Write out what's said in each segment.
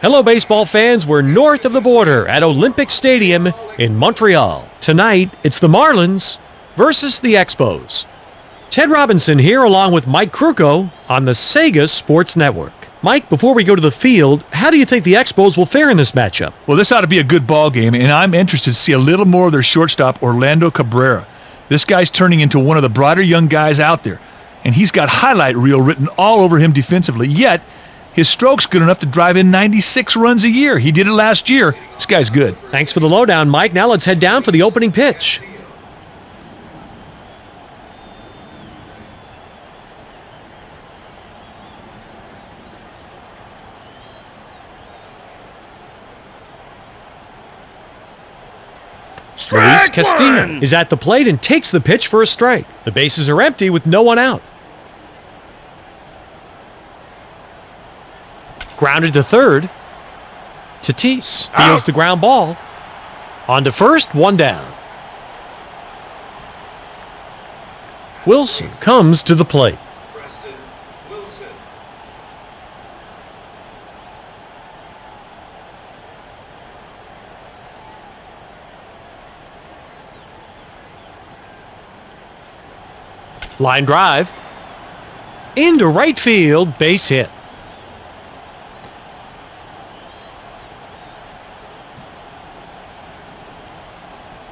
Hello, baseball fans. We're north of the border at Olympic Stadium in Montreal. Tonight, it's the Marlins versus the Expos. Ted Robinson here along with Mike Kruko on the Sega Sports Network. Mike, before we go to the field, how do you think the Expos will fare in this matchup? Well, this ought to be a good ball game, and I'm interested to see a little more of their shortstop, Orlando Cabrera. This guy's turning into one of the brighter young guys out there, and he's got highlight reel written all over him defensively, yet his stroke's good enough to drive in 96 runs a year. He did it last year. This guy's good. Thanks for the lowdown, Mike. Now let's head down for the opening pitch. Luis Castillo is at the plate and takes the pitch for a strike. The bases are empty with no one out. Grounded to third. Tatis fields the ground ball. On to first, one down. Wilson comes to the plate. Line drive. Into right field, base hit.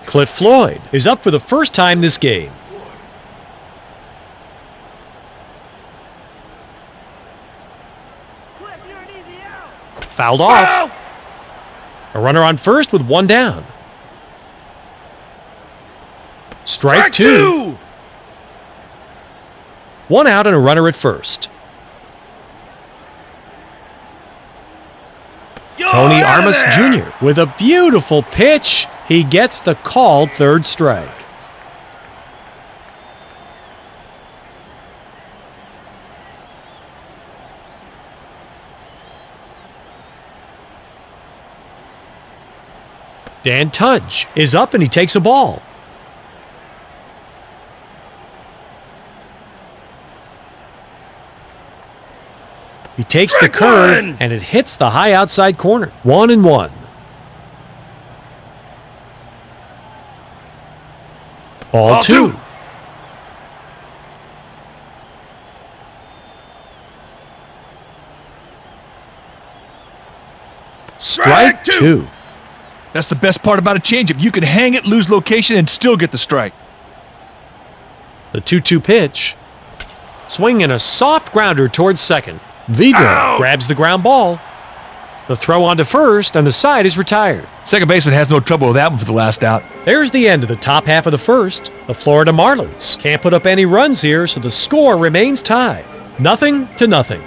Cliff Floyd is up for the first time this game. Fouled off. A runner on first with one down. Strike two. One out and a runner at first. Tony Armas Jr. with a beautiful pitch. He gets the called third strike. Dan Tudge is up and he takes a ball. He takes the curve, and it hits the high outside corner. 1-1. Ball two. Strike two. That's the best part about a changeup. You can hang it, lose location, and still get the strike. The 2-2 pitch. Swing and a soft grounder towards second. Vidro grabs the ground ball. The throw on to first, and the side is retired. Second baseman has no trouble with that one for the last out. There's the end of the top half of the first. The Florida Marlins can't put up any runs here, so the score remains tied. 0-0.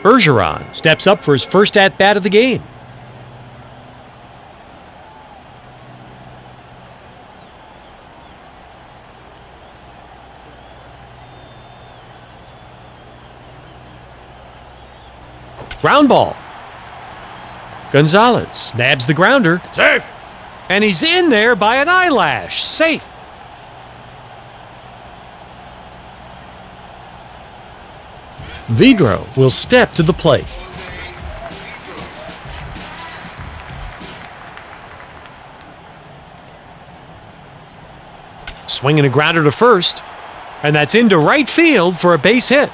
Bergeron steps up for his first at-bat of the game. Ground ball. Gonzalez nabs the grounder. Safe. And he's in there by an eyelash. Safe. Vidro will step to the plate. Swinging a grounder to first. And that's into right field for a base hit.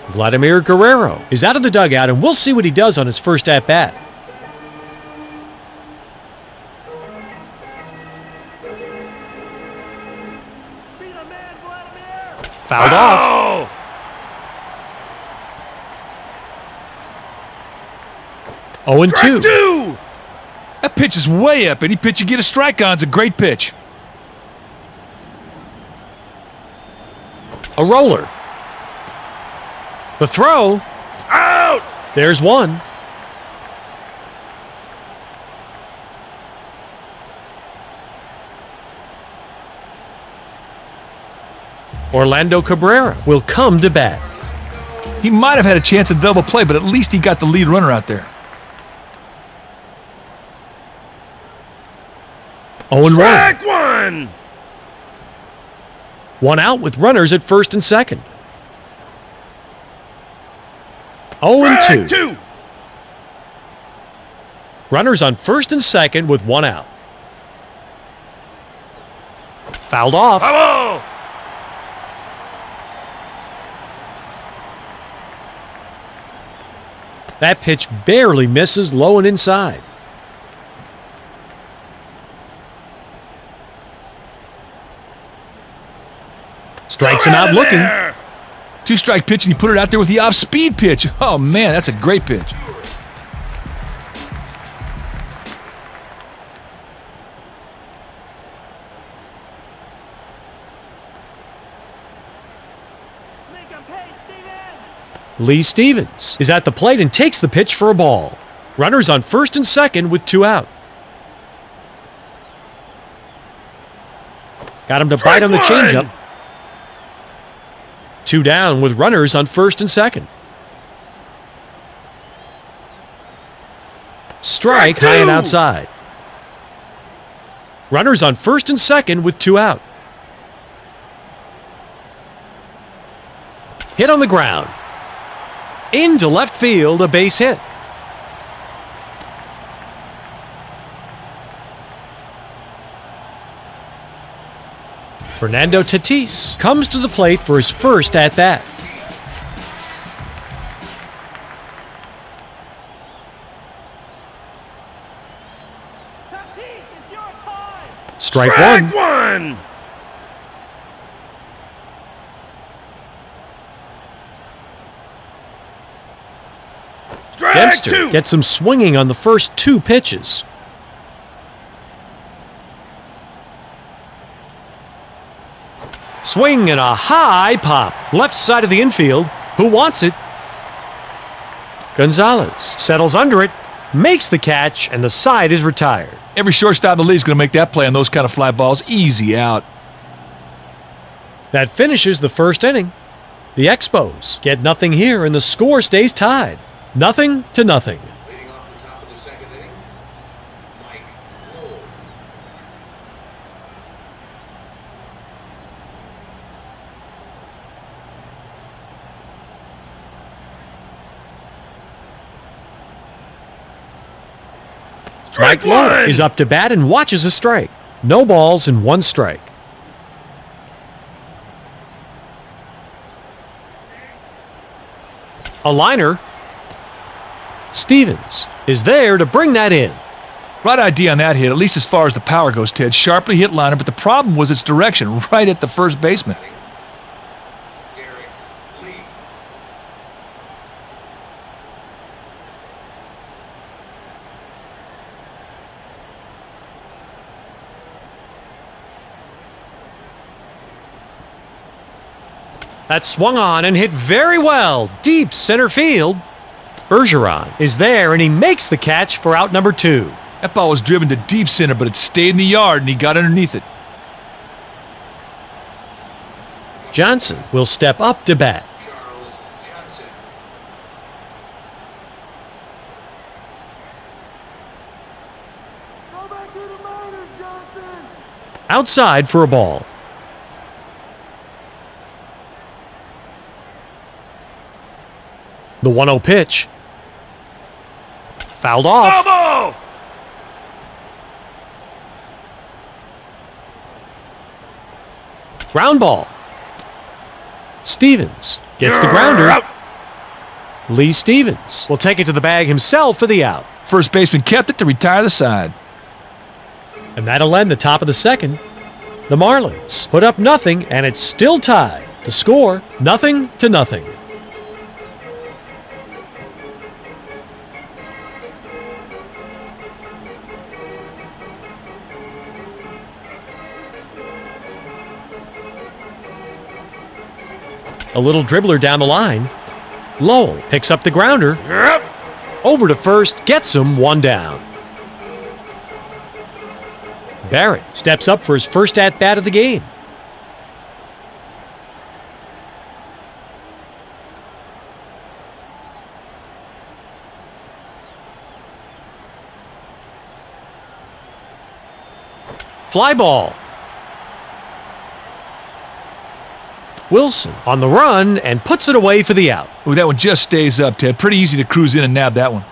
Vladimir Guerrero is out of the dugout, and we'll see what he does on his first at-bat. Fouled off. 0-2. That pitch is way up. Any pitch you get a strike on is a great pitch. A roller. The throw. Out! There's one. Orlando Cabrera will come to bat. He might have had a chance at double play, but at least he got the lead runner out there. 0-1. Strike one. One out with runners at first and second. 0-2. Strike two. Runners on first and second with one out. Fouled off. Bravo. That pitch barely misses, low and inside. Strikes him out looking. There. Two-strike pitch, and he put it out there with the off-speed pitch. Oh, man, that's a great pitch. Lee Stevens is at the plate and takes the pitch for a ball. Runners on first and second with two out. Got him to bite on the changeup. Two down with runners on first and second. Strike high and outside. Runners on first and second with two out. Hit on the ground. Into left field, a base hit. Fernando Tatis comes to the plate for his first at-bat. Strike one. Strike Dempster two. gets him swinging on the first two pitches. Swing and a high pop. Left side of the infield. Who wants it? Gonzalez settles under it, makes the catch, and the side is retired. Every shortstop in the league is going to make that play on those kind of fly balls. Easy out. That finishes the first inning. The Expos get nothing here, and the score stays tied. 0-0. Leading off the top of the second inning, Mike Lowell. Mike Lowell is up to bat and watches a strike. No balls and one strike. A liner. Stevens is there to bring that in. Right idea on that hit, at least as far as the power goes, Ted. Sharply hit liner, but the problem was its direction, right at the first baseman. Derek Lee. That swung on and hit very well. Deep center field. Bergeron is there, and he makes the catch for out number 2. That ball was driven to deep center, but it stayed in the yard, and he got underneath it. Johnson will step up to bat. Charles Johnson. Outside for a ball. The 1-0 pitch. Fouled off. Bravo. Ground ball. Stevens gets the You're grounder. out. Lee Stevens will take it to the bag himself for the out. First baseman kept it to retire the side. And that'll end the top of the second. The Marlins put up nothing, and it's still tied. The score, 0-0. A little dribbler down the line. Lowell picks up the grounder. You're up. Over to first, gets him one down. Barrett steps up for his first at-bat of the game. Fly ball. Wilson on the run and puts it away for the out. Ooh, that one just stays up, Ted. Pretty easy to cruise in and nab that one.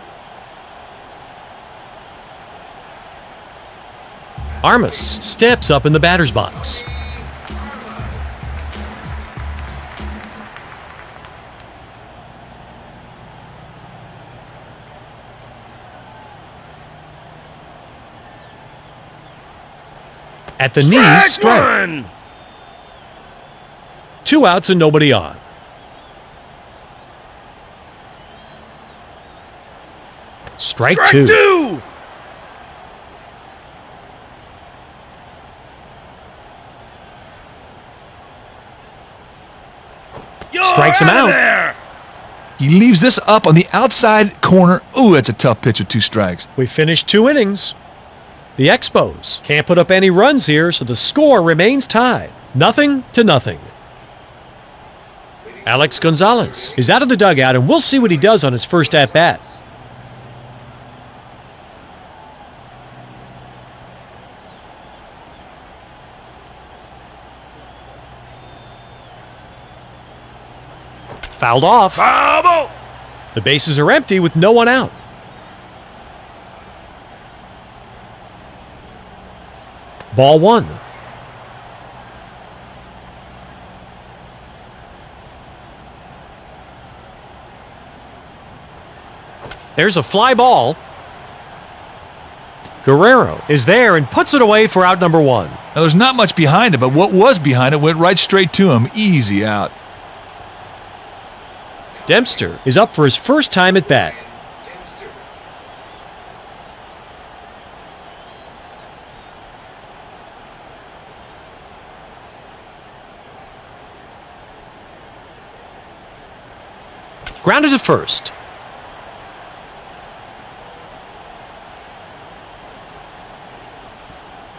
Armas steps up in the batter's box. At the knees, strike. One. 2 outs and nobody on. Strike two. Two. You're Strikes him out. There. He leaves this up on the outside corner. Ooh, that's a tough pitch with 2 strikes. We finished 2 innings. The Expos can't put up any runs here, so the score remains tied. 0-0. Alex Gonzalez is out of the dugout, and we'll see what he does on his first at-bat. Fouled off. Foul ball. The bases are empty with no one out. Ball 1. There's a fly ball. Guerrero is there and puts it away for out number 1. Now, there's not much behind it, but what was behind it went right straight to him. Easy out. Dempster is up for his first time at bat. Grounded to first.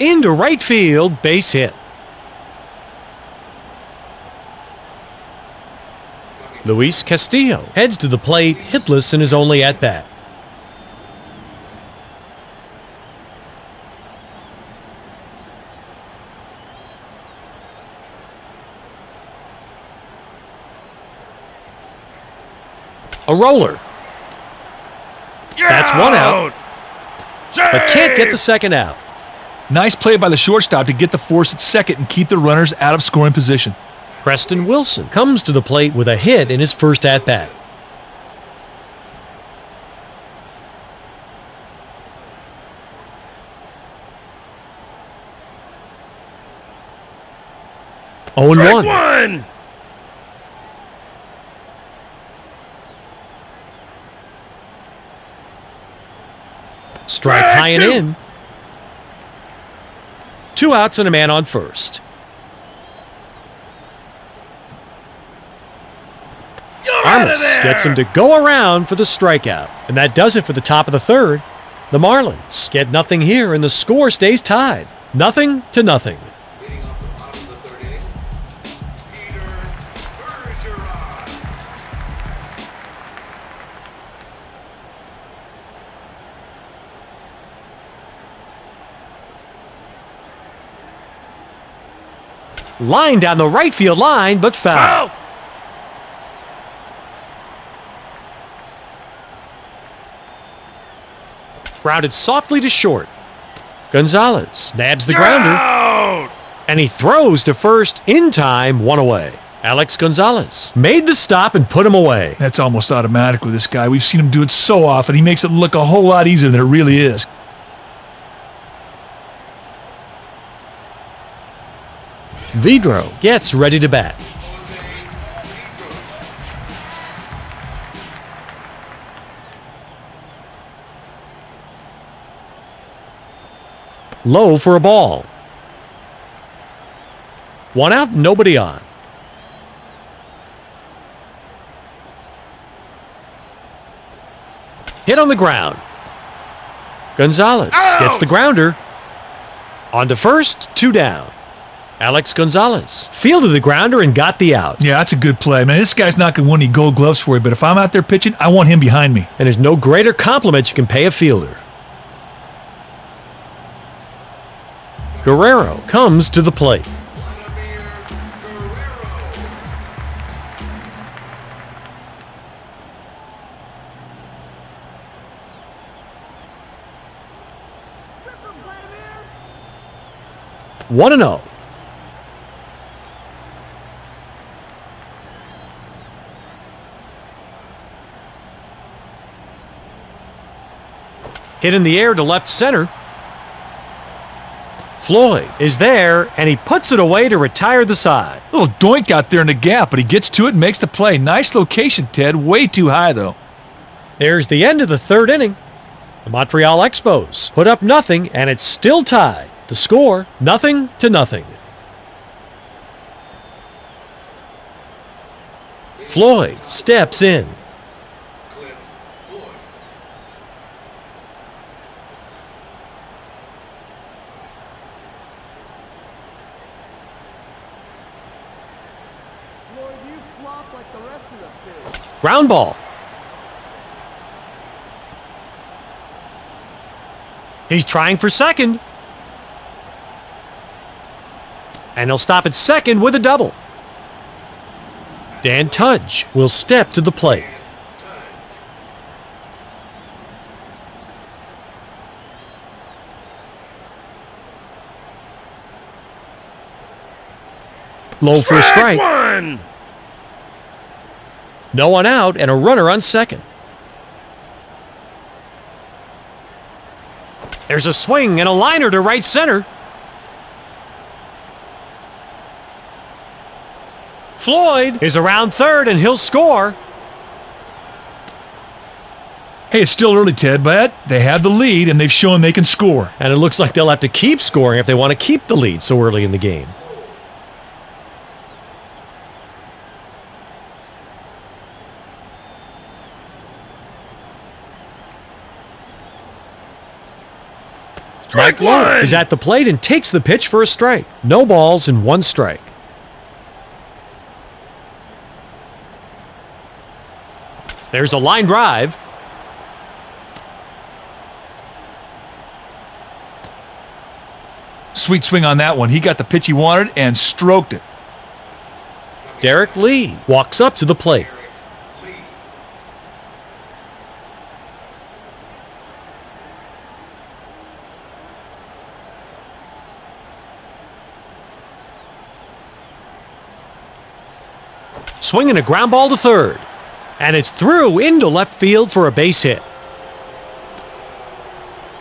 Into right field, base hit. Luis Castillo heads to the plate, hitless in his only at-bat. A roller. That's 1 out, but can't get the second out. Nice play by the shortstop to get the force at second and keep the runners out of scoring position. Preston Wilson comes to the plate with a hit in his first at-bat. Oh, and 1. One. Strike high and in. 2 outs and a man on first. Armas gets him to go around for the strikeout. And that does it for the top of the third. The Marlins get nothing here, and the score stays tied. 0-0. Leading off the bottom of the third inning, Peter Bergeron. Line down the right field line, but foul. Foul. Grounded softly to short. Gonzalez nabs the grounder, Out. and he throws to first in time, 1 away. Alex Gonzalez made the stop and put him away. That's almost automatic with this guy. We've seen him do it so often. He makes it look a whole lot easier than it really is. Vidro gets ready to bat. Low for a ball. 1 out, nobody on. Hit on the ground. Gonzalez gets the grounder. On to first, 2 down. Alex Gonzalez fielded the grounder and got the out. Yeah, that's a good play. Man, this guy's not going to win any gold gloves for you, but if I'm out there pitching, I want him behind me. And there's no greater compliment you can pay a fielder. Guerrero comes to the plate. One and 0. Hit in the air to left center. Floyd is there, and he puts it away to retire the side. Little doink out there in the gap, but he gets to it and makes the play. Nice location, Ted. Way too high, though. There's the end of the third inning. The Montreal Expos put up nothing, and it's still tied. The score, 0-0. Floyd steps in. Ground ball. He's trying for second. And he'll stop at second with a double. Dan Tudge will step to the plate. Low for a strike. One. No one out and a runner on second. There's a swing and a liner to right center. Floyd is around third and he'll score. Hey, it's still early, Ted, but they have the lead and they've shown they can score. And it looks like they'll have to keep scoring if they want to keep the lead so early in the game. Strike Mike Lowe one. is at the plate and takes the pitch for a strike. No balls and one strike. There's a line drive. Sweet swing on that one. He got the pitch he wanted and stroked it. Derek Lee walks up to the plate. Swinging a ground ball to third. And it's through into left field for a base hit.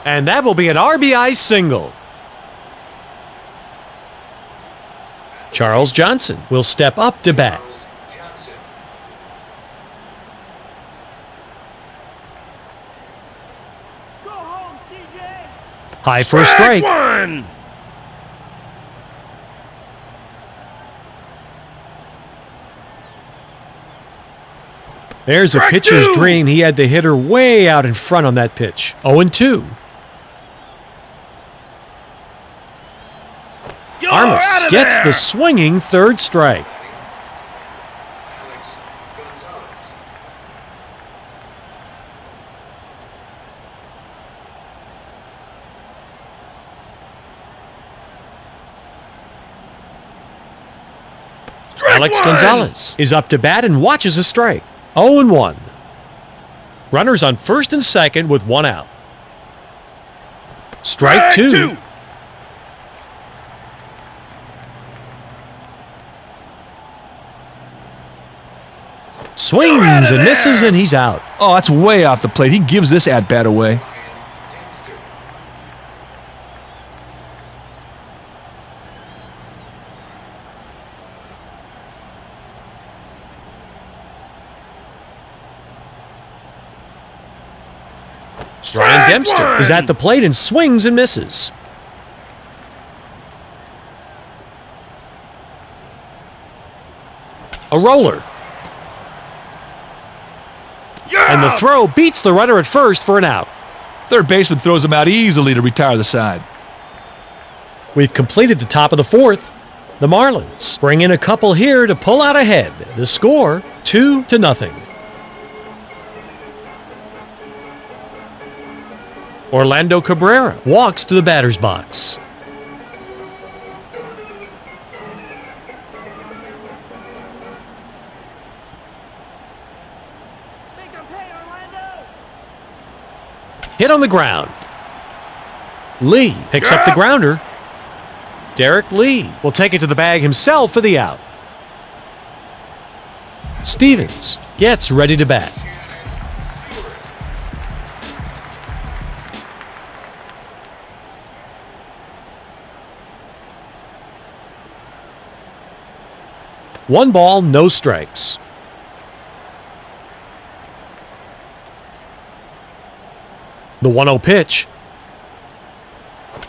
And that will be an RBI single. Charles Johnson will step up to bat. High for a strike. One. There's a Strike pitcher's two. dream. He had the hitter way out in front on that pitch. 0-2. You're out Armas of gets there. the swinging third strike. Strike Alex one. Gonzalez is up to bat and watches a strike. 0-1. Runners on first and second with one out. Strike two. Swings and misses, and he's out. Oh, that's way off the plate. He gives this at-bat away. Ryan Dempster one. is at the plate and swings and misses. A roller. Yeah. And the throw beats the runner at first for an out. Third baseman throws him out easily to retire the side. We've completed the top of the fourth. The Marlins bring in a couple here to pull out ahead. The score, 2-0. Orlando Cabrera walks to the batter's box. Hit on the ground. Lee picks up the grounder. Derek Lee will take it to the bag himself for the out. Stevens gets ready to bat. One ball, no strikes. The 1-0 pitch.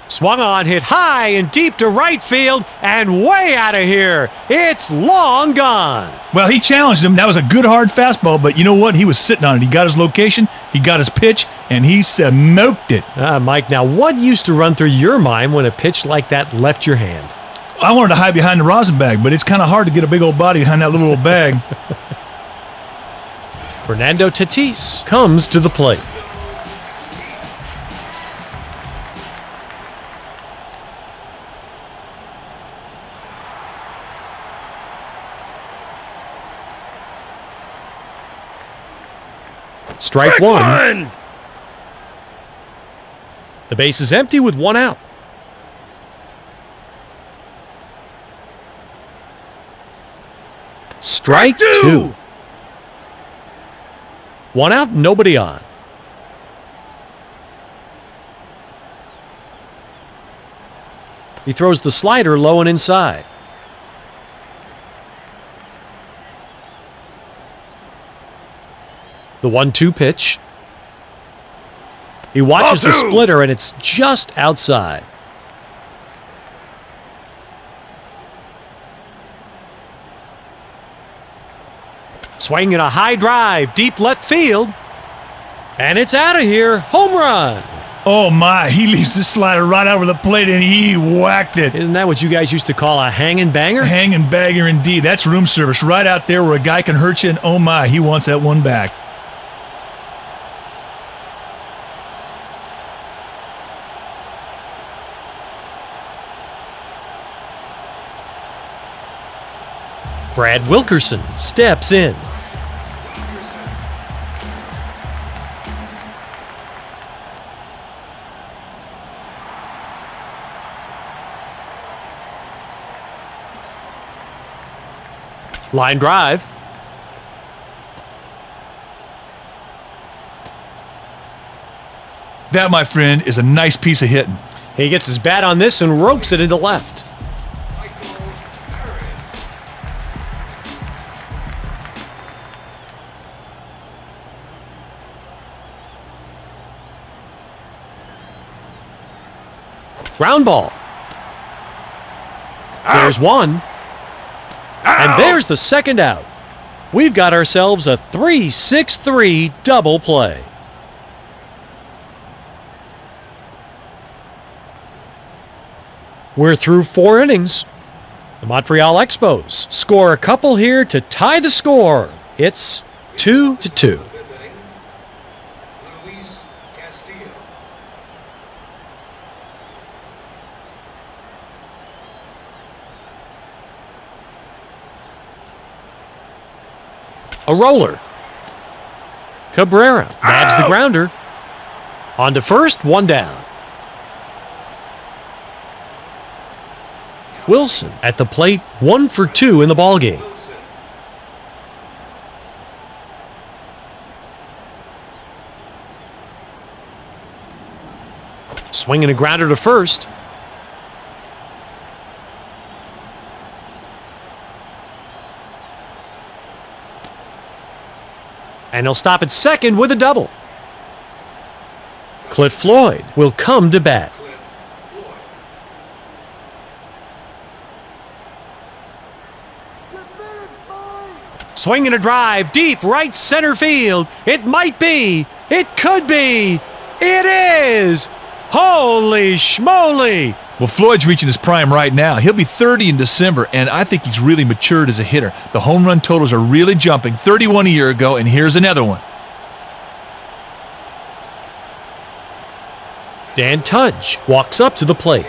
Swung on, hit high and deep to right field, and way out of here. It's long gone. Well, he challenged him. That was a good hard fastball, but you know what? He was sitting on it. He got his location, he got his pitch, and he smoked it. Mike, now what used to run through your mind when a pitch like that left your hand? I wanted to hide behind the rosin bag, but it's kind of hard to get a big old body behind that little old bag. Fernando Tatis comes to the plate. Strike one. The base is empty with one out. Strike two. One out, nobody on. He throws the slider low and inside. The 1-2 pitch. He watches the splitter, and it's just outside. Swinging a high drive, deep left field. And it's out of here. Home run. Oh, my. He leaves the slider right over the plate, and he whacked it. Isn't that what you guys used to call a hanging banger? Hanging banger indeed. That's room service right out there where a guy can hurt you, and oh, my, he wants that one back. Brad Wilkerson steps in. Line drive. That, my friend, is a nice piece of hitting. He gets his bat on this and ropes it into left. Ground ball. There's one. And there's the second out. We've got ourselves a 3-6-3 double play. We're through 4 innings. The Montreal Expos score a couple here to tie the score. It's 2-2. A roller. Cabrera nabs the grounder. On to first, one down. Wilson at the plate, 1 for 2 in the ballgame. Swinging a grounder to first. And he'll stop at second with a double. Cliff Floyd will come to bat. Swinging a drive deep right center field. It might be. It could be. It is. Holy schmoly. Well, Floyd's reaching his prime right now. He'll be 30 in December, and I think he's really matured as a hitter. The home run totals are really jumping. 31 a year ago, and here's another one. Dan Tudge walks up to the plate.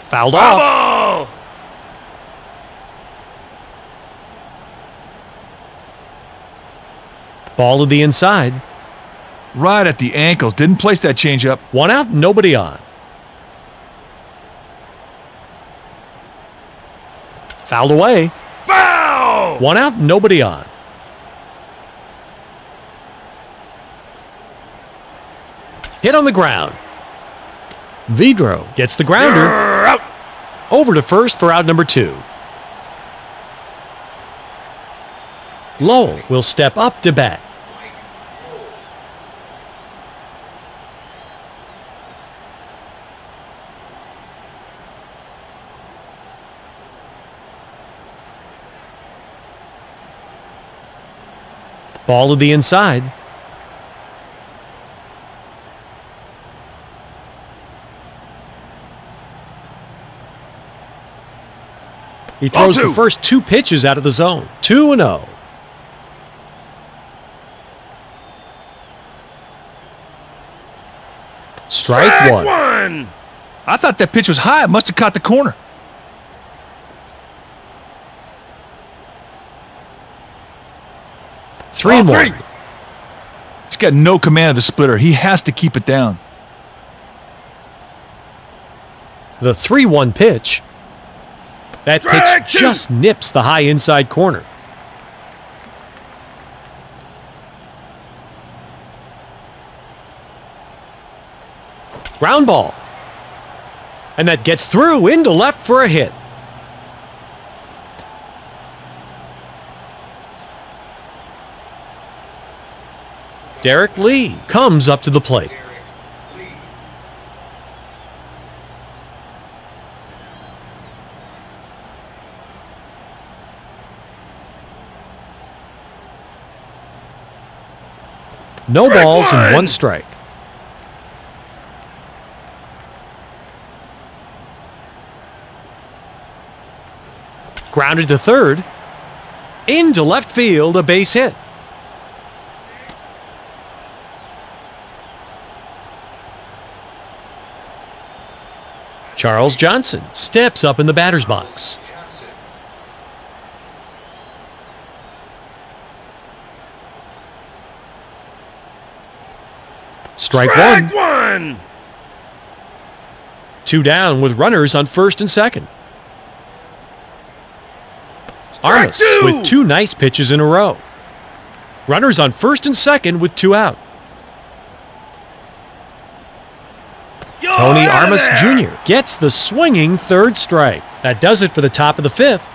Fouled off. Ball to the inside. Right at the ankles. Didn't place that changeup. 1 out, nobody on. Fouled away. Foul! 1 out, nobody on. Hit on the ground. Vidro gets the grounder. You're out. Over to first for out number 2. Lowell will step up to bat. Ball to the inside. He throws the first 2 pitches out of the zone. 2-0. Strike one. I thought that pitch was high. It must have caught the corner. Three more. He's got no command of the splitter. He has to keep it down. The 3-1 pitch. That Strike pitch two. just nips the high inside corner. Ground ball. And that gets through into left for a hit. Derek Lee comes up to the plate. No Strike balls and one. 1 strike. Grounded to third. Into left field, a base hit. Charles Johnson steps up in the batter's box. Strike one. 2 down with runners on first and second. Strike Armas two. with 2 nice pitches in a row. Runners on first and second with 2 out. You're Tony out of Armas there. Jr. gets the swinging 3rd strike. That does it for the top of the 5th.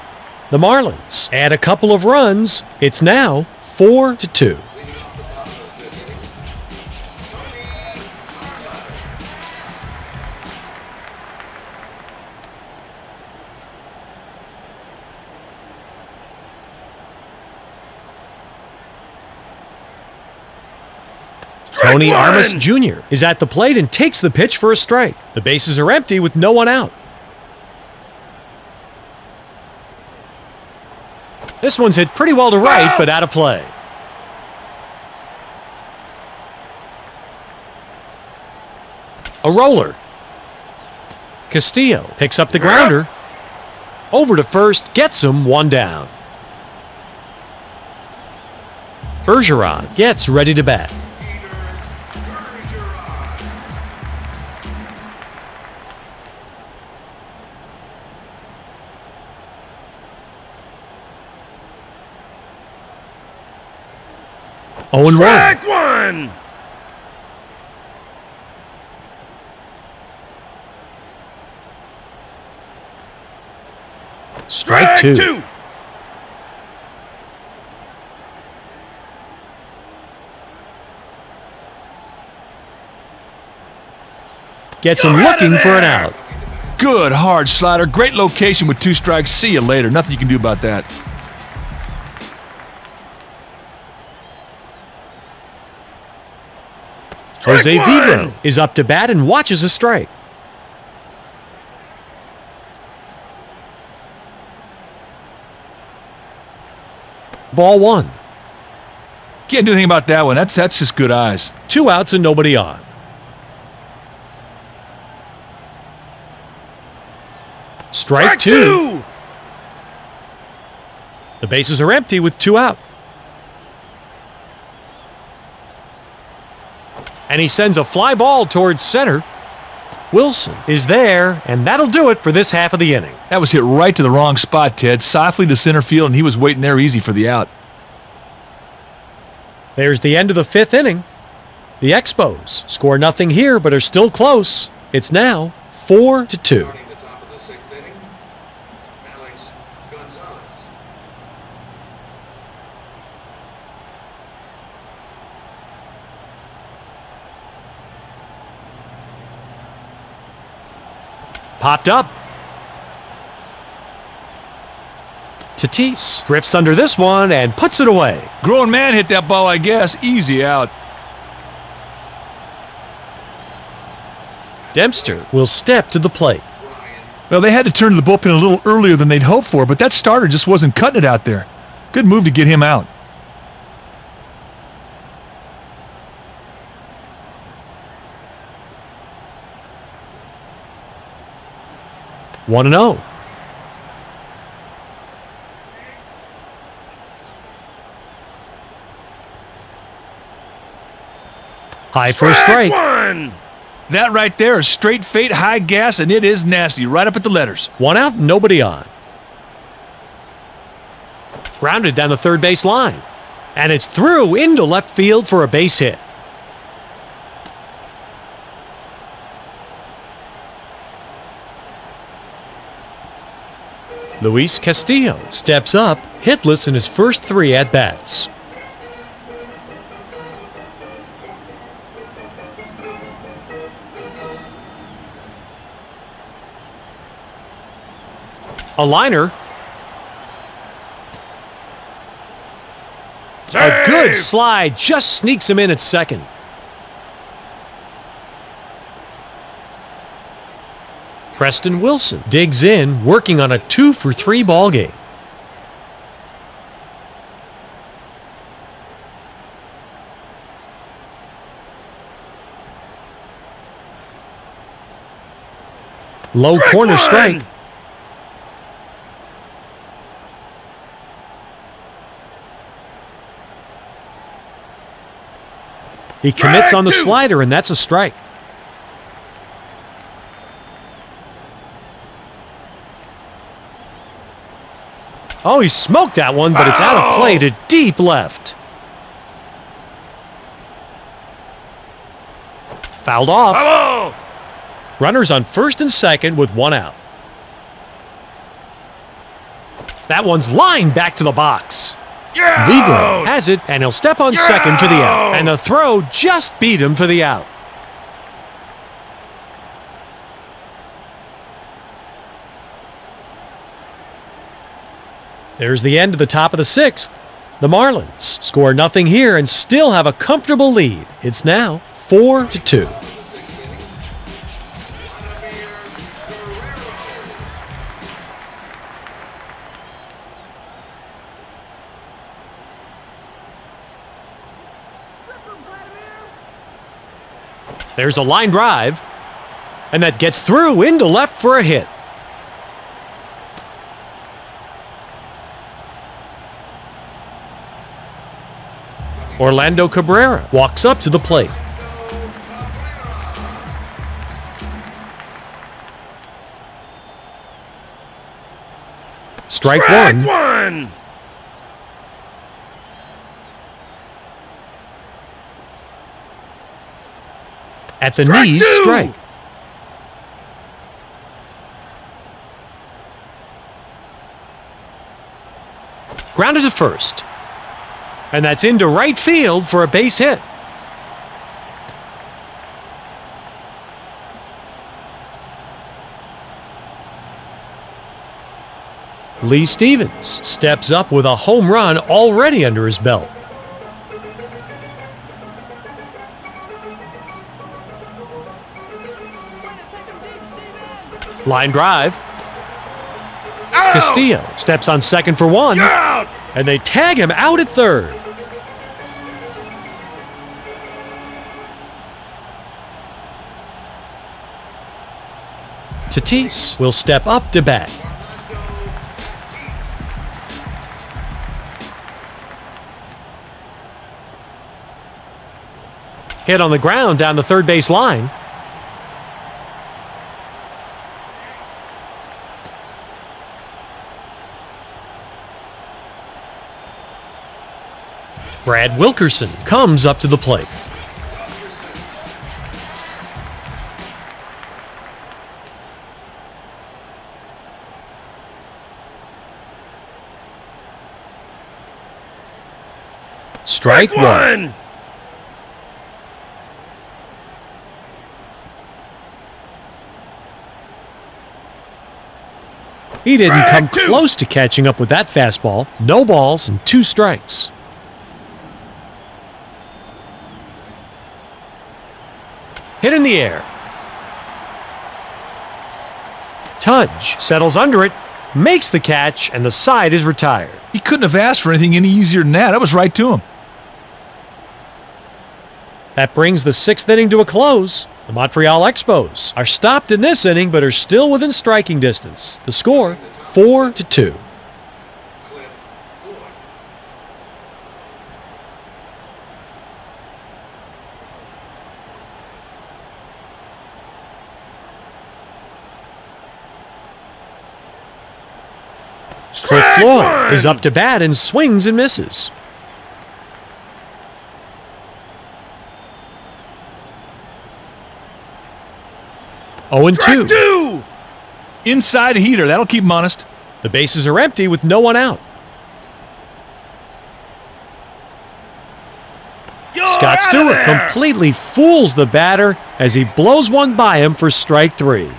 The Marlins add a couple of runs. It's now 4-2. Tony one. Armas Jr. is at the plate and takes the pitch for a strike. The bases are empty with no one out. This one's hit pretty well to right, but out of play. A roller. Castillo picks up the grounder. Over to first, gets him 1 down. Bergeron gets ready to bat. Strike one. Strike two. Gets him You're out of looking for an there. out. Good hard slider. Great location with 2 strikes. See you later. Nothing you can do about that. Jose Strike Vidro one. is up to bat and watches a strike. Ball 1. Can't do anything about that one. That's just good eyes. 2 outs and nobody on. Strike two. The bases are empty with 2 out. And he sends a fly ball towards center. Wilson is there, and that'll do it for this half of the inning. That was hit right to the wrong spot, Ted. Softly to center field, and he was waiting there easy for the out. There's the end of the fifth inning. The Expos score nothing here, but are still close. It's now 4-2. Starting the top of the sixth inning, Alex Gonzalez. Popped up. Tatis drifts under this one and puts it away. Grown man hit that ball, I guess. Easy out. Dempster will step to the plate. Well, they had to turn to the bullpen a little earlier than they'd hoped for, but that starter just wasn't cutting it out there. Good move to get him out. One and 0. High for a strike. One. That right there is straight fade, high gas, and it is nasty, right up at the letters. One out, nobody on. Grounded down the third base line. And it's through into left field for a base hit. Luis Castillo steps up, hitless in his first 3 at-bats. A liner. A good slide just sneaks him in at second. Preston Wilson digs in, working on a 2-for-3 ball game. Low corner strike. He commits on the slider, and that's a strike. Oh, he smoked that one, but it's out of play to deep left. Fouled off. Hello. Runners on first and second with 1 out. That one's lined back to the box. Yeah. Vigo has it, and he'll step on second for the out. And the throw just beat him for the out. There's the end of the top of the 6th. The Marlins score nothing here and still have a comfortable lead. It's now 4-2. There's a line drive, and that gets through into left for a hit. Orlando Cabrera walks up to the plate. Strike one. At the knees, strike. Grounded to first. And that's into right field for a base hit. Lee Stevens steps up with a home run already under his belt. Line drive. Out. Castillo steps on second for 1. Out. And they tag him out at third. Tatis will step up to bat. Hit on the ground down the third base line. Brad Wilkerson comes up to the plate. Strike one. He didn't come close to catching up with that fastball. No balls and 2 strikes. Hit in the air. Tudge settles under it, makes the catch, and the side is retired. He couldn't have asked for anything any easier than that. That was right to him. That brings the 6th inning to a close. The Montreal Expos are stopped in this inning but are still within striking distance. The score, 4-2. Floyd is up to bat and swings and misses. Oh, 0-2. Inside a heater. That'll keep him honest. The bases are empty with no one out. Scott Stewart completely fools the batter as he blows one by him for strike 3.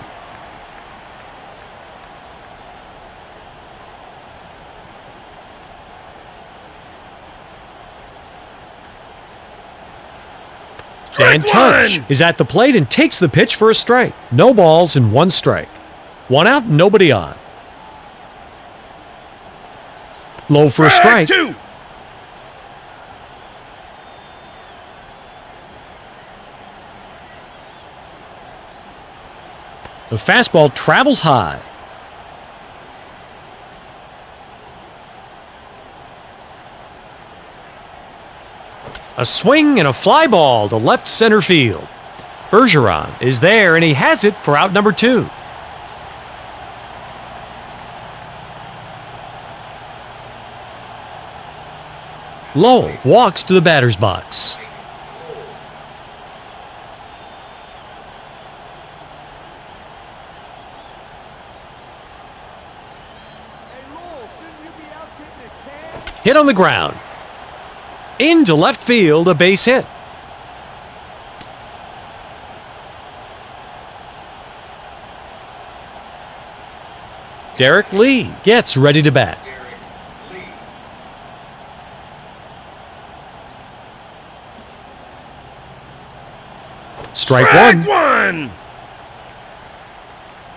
Dan Tudge is at the plate and takes the pitch for a strike. No balls and 1 strike. 1 out, nobody on. Low for a strike. 2. The fastball travels high. A swing and a fly ball to left center field. Bergeron is there and he has it for out number 2. Lowell walks to the batter's box. Hit on the ground. Into left field, a base hit. Derek Lee gets ready to bat. Strike one.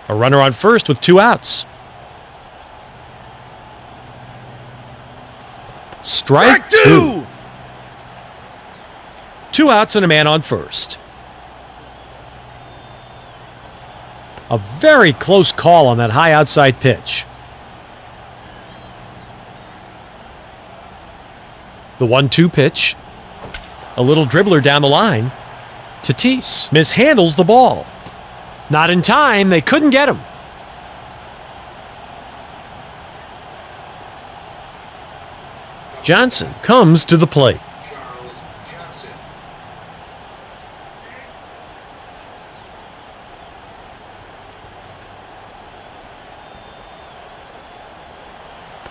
A runner on first with 2 outs. Strike 2. 2 outs and a man on first. A very close call on that high outside pitch. The 1-2 pitch. A little dribbler down the line. Tatis mishandles the ball. Not in time. They couldn't get him. Johnson comes to the plate.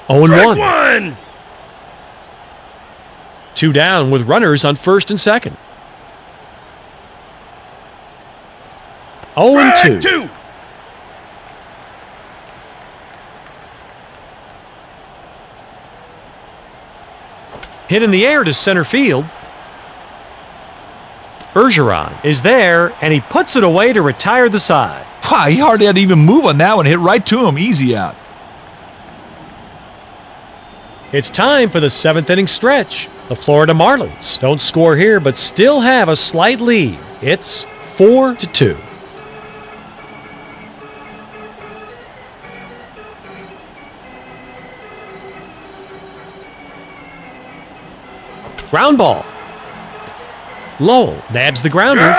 Strike 1. 2 down with runners on first and second. 0-2. Hit in the air to center field. Bergeron is there, and he puts it away to retire the side. Wow, he hardly had to even move on that one. Hit right to him. Easy out. It's time for the 7th inning stretch. The Florida Marlins don't score here, but still have a slight lead. It's 4-2. Ground ball. Lowell nabs the grounder,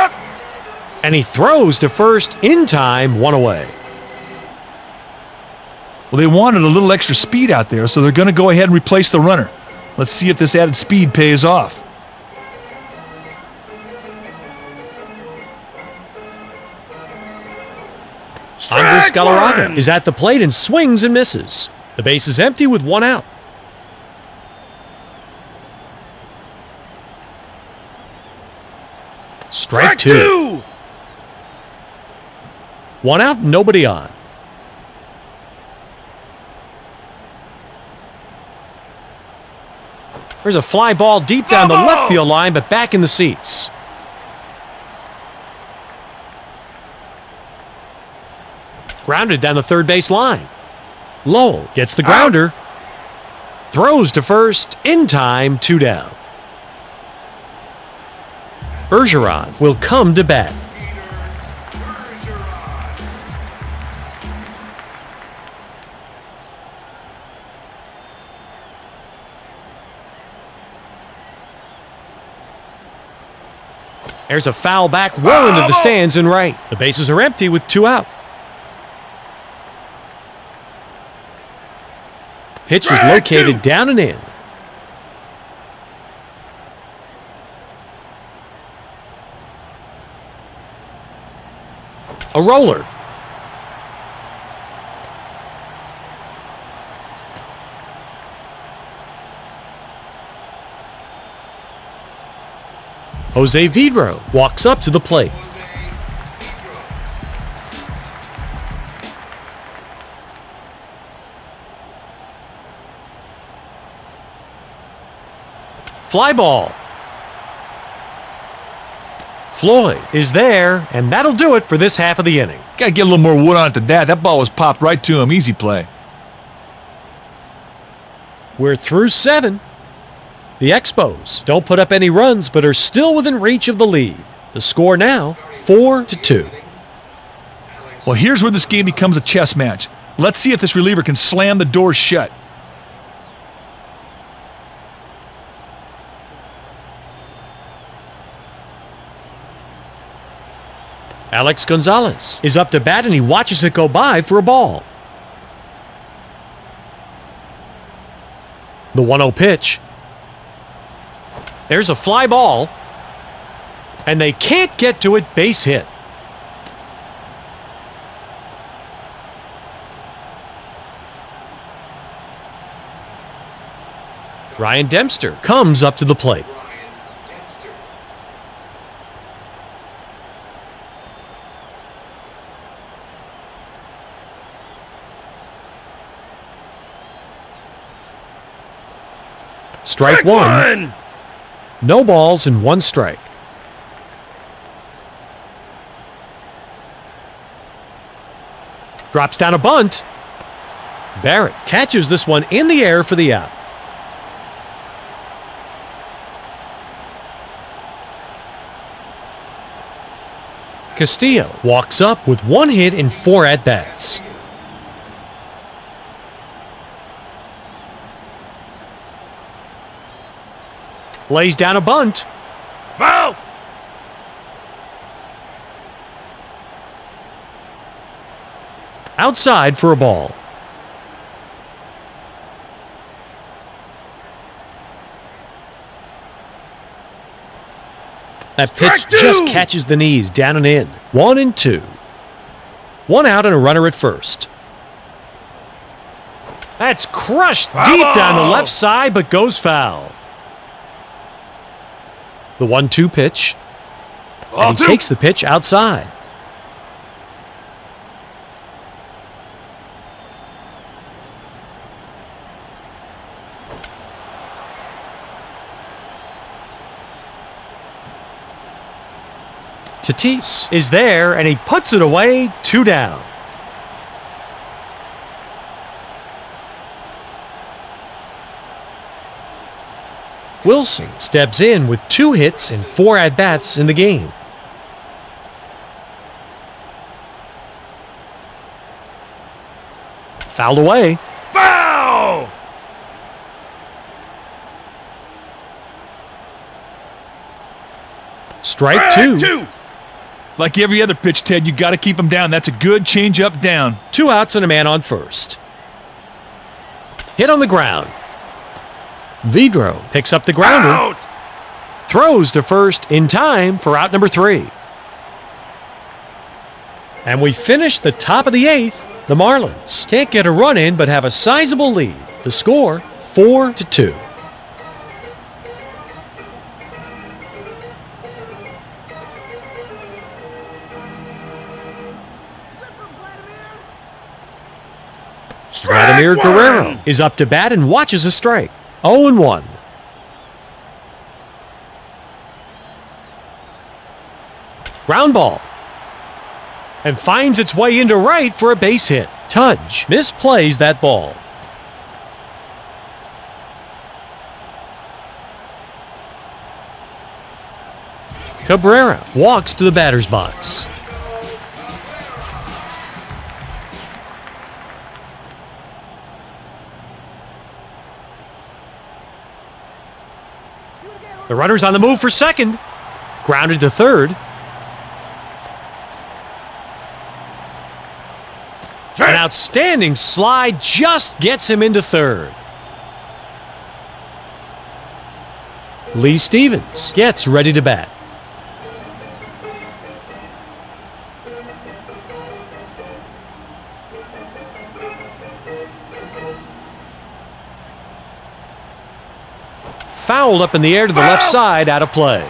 and he throws to first in time, one away. Well, they wanted a little extra speed out there, so they're going to go ahead and replace the runner. Let's see if this added speed pays off. Andres Galarraga is at the plate and swings and misses. The base is empty with one out. Strike two. One out, nobody on. There's a fly ball deep down the left field line, but back in the seats. Grounded down the third base line. Lowell gets the grounder. Throws to first in time, two down. Bergeron will come to bat. There's a foul back well into the stands and right. The bases are empty with two out. Pitch is located down and in. A roller. Jose Vidro walks up to the plate. Fly ball. Floyd is there, and that'll do it for this half of the inning. Got to get a little more wood on it than that. That ball was popped right to him. Easy play. We're through 7. The Expos don't put up any runs, but are still within reach of the lead. The score now, 4-2. Well, here's where this game becomes a chess match. Let's see if this reliever can slam the door shut. Alex Gonzalez is up to bat, and he watches it go by for a ball. The 1-0 pitch. There's a fly ball, and they can't get to it. Base hit. Ryan Dempster comes up to the plate. Strike one. No balls and one strike. Drops down a bunt. Barrett catches this one in the air for the out. Castillo walks up with 1 hit in 4 at-bats. Lays down a bunt. Foul! Outside for a ball. That pitch just catches the knees, down and in. 1-2. 1 out and a runner at first. That's crushed deep down the left side, but goes foul. The 1-2 pitch. And he takes the pitch outside. Tatis is there, and he puts it away, 2 down. Wilson steps in with 2 hits and 4 at-bats in the game. Fouled away. Foul! Strike two. Like every other pitch, Ted, you got to keep him down. That's a good change-up down. 2 outs and a man on first. Hit on the ground. Vidro picks up the grounder. Out. Throws to first in time for out number 3. And we finish the top of the 8th. The Marlins can't get a run in but have a sizable lead. The score 4-2. Vladimir Guerrero is up to bat and watches a strike. 0-1. Ground ball. And finds its way into right for a base hit. Tudge misplays that ball. Cabrera walks to the batter's box. The runner's on the move for second. Grounded to third. An outstanding slide just gets him into third. Lee Stevens gets ready to bat. Fouled up in the air to the left side, out of play.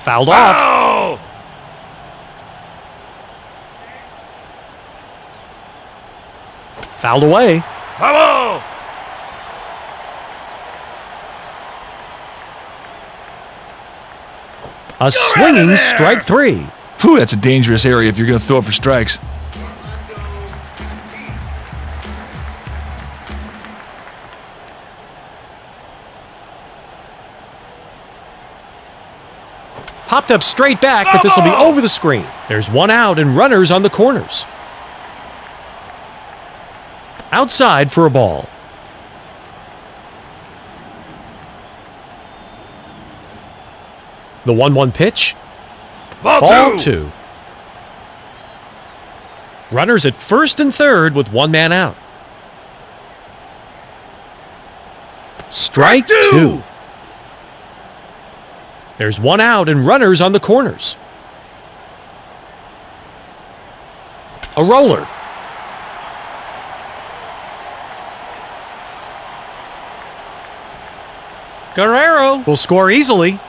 Fouled off. Fouled away. Foul. A swinging strike 3. Whew, that's a dangerous area if you're going to throw it for strikes. Popped up straight back, but this will be over the screen. There's 1 out and runners on the corners. Outside for a ball. The 1-1 pitch. Ball 2. Runners at first and third with 1 man out. Strike 2. There's 1 out and runners on the corners. A roller. Guerrero will score easily.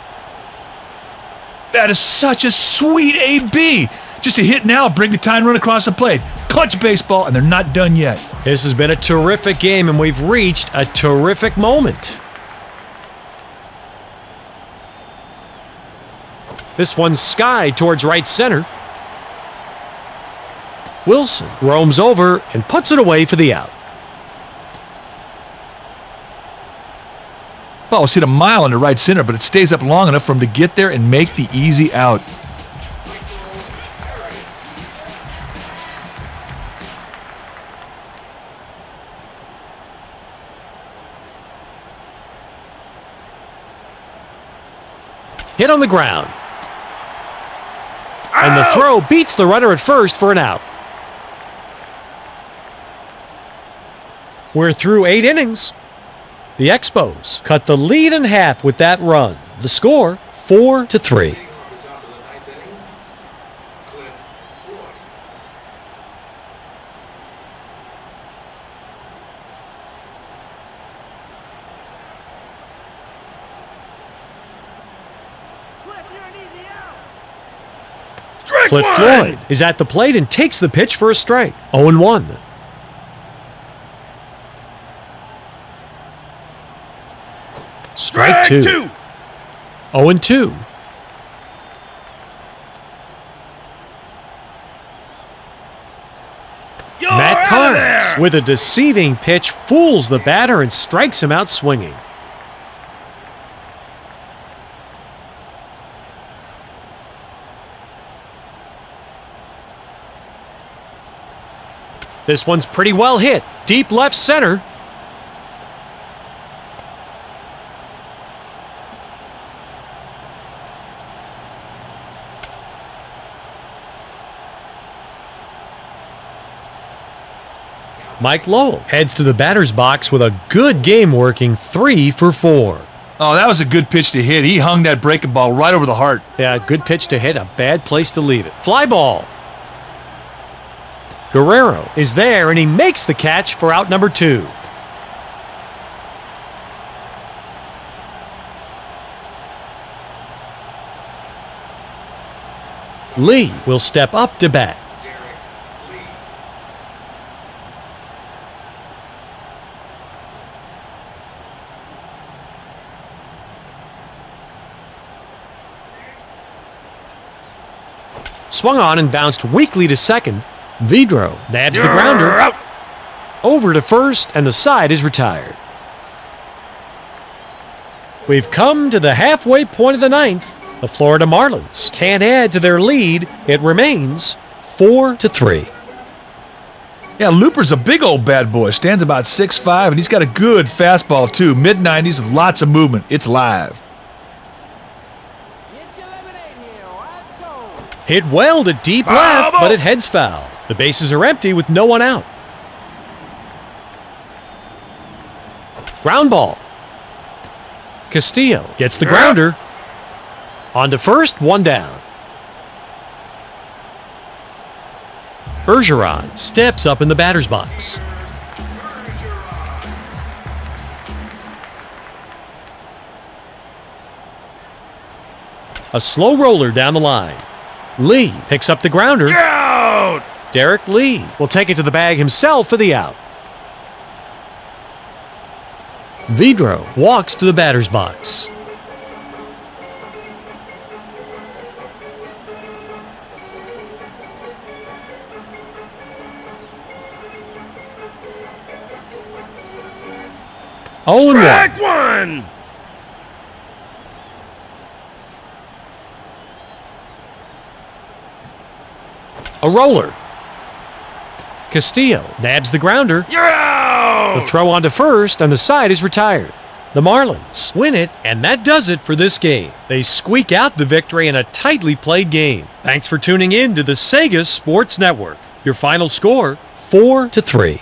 That is such a sweet AB. Just a hit now, bring the tying run across the plate. Clutch baseball, and they're not done yet. This has been a terrific game, and we've reached a terrific moment. This one's skied towards right center. Wilson roams over and puts it away for the out. Ball was hit a mile into right center, but it stays up long enough for him to get there and make the easy out. Hit on the ground. And the throw beats the runner at first for an out. We're through 8 innings. The Expos cut the lead in half with that run. The score, 4-3. Off the top of the 9th inning, Cliff Floyd. Cliff Floyd is at the plate and takes the pitch for a strike. 0-1. Strike 2. 0-2. Matt Carnes, with a deceiving pitch, fools the batter and strikes him out swinging. This one's pretty well hit. Deep left center. Mike Lowell heads to the batter's box with a good game working 3 for 4. Oh, that was a good pitch to hit. He hung that breaking ball right over the heart. Yeah, good pitch to hit, a bad place to leave it. Fly ball. Guerrero is there, and he makes the catch for out number 2. Lee will step up to bat. Swung on and bounced weakly to second. Vidro nabs the grounder. Out. Over to first, and the side is retired. We've come to the halfway point of the 9th. The Florida Marlins can't add to their lead. It remains 4-3. Yeah, Looper's a big old bad boy. Stands about 6'5", and he's got a good fastball, too. Mid-90s with lots of movement. It's live. Hit well to deep left, but it heads foul. The bases are empty with no one out. Ground ball. Castillo gets the grounder. On to first, 1 down. Bergeron steps up in the batter's box. A slow roller down the line. Lee picks up the grounder. Out. Derek Lee will take it to the bag himself for the out. Vidro walks to the batter's box. Strike 1. A roller. Castillo nabs the grounder. You're out. The throw onto first, and the side is retired. The Marlins win it, and that does it for this game. They squeak out the victory in a tightly played game. Thanks for tuning in to the Sega Sports Network. Your final score, 4-3.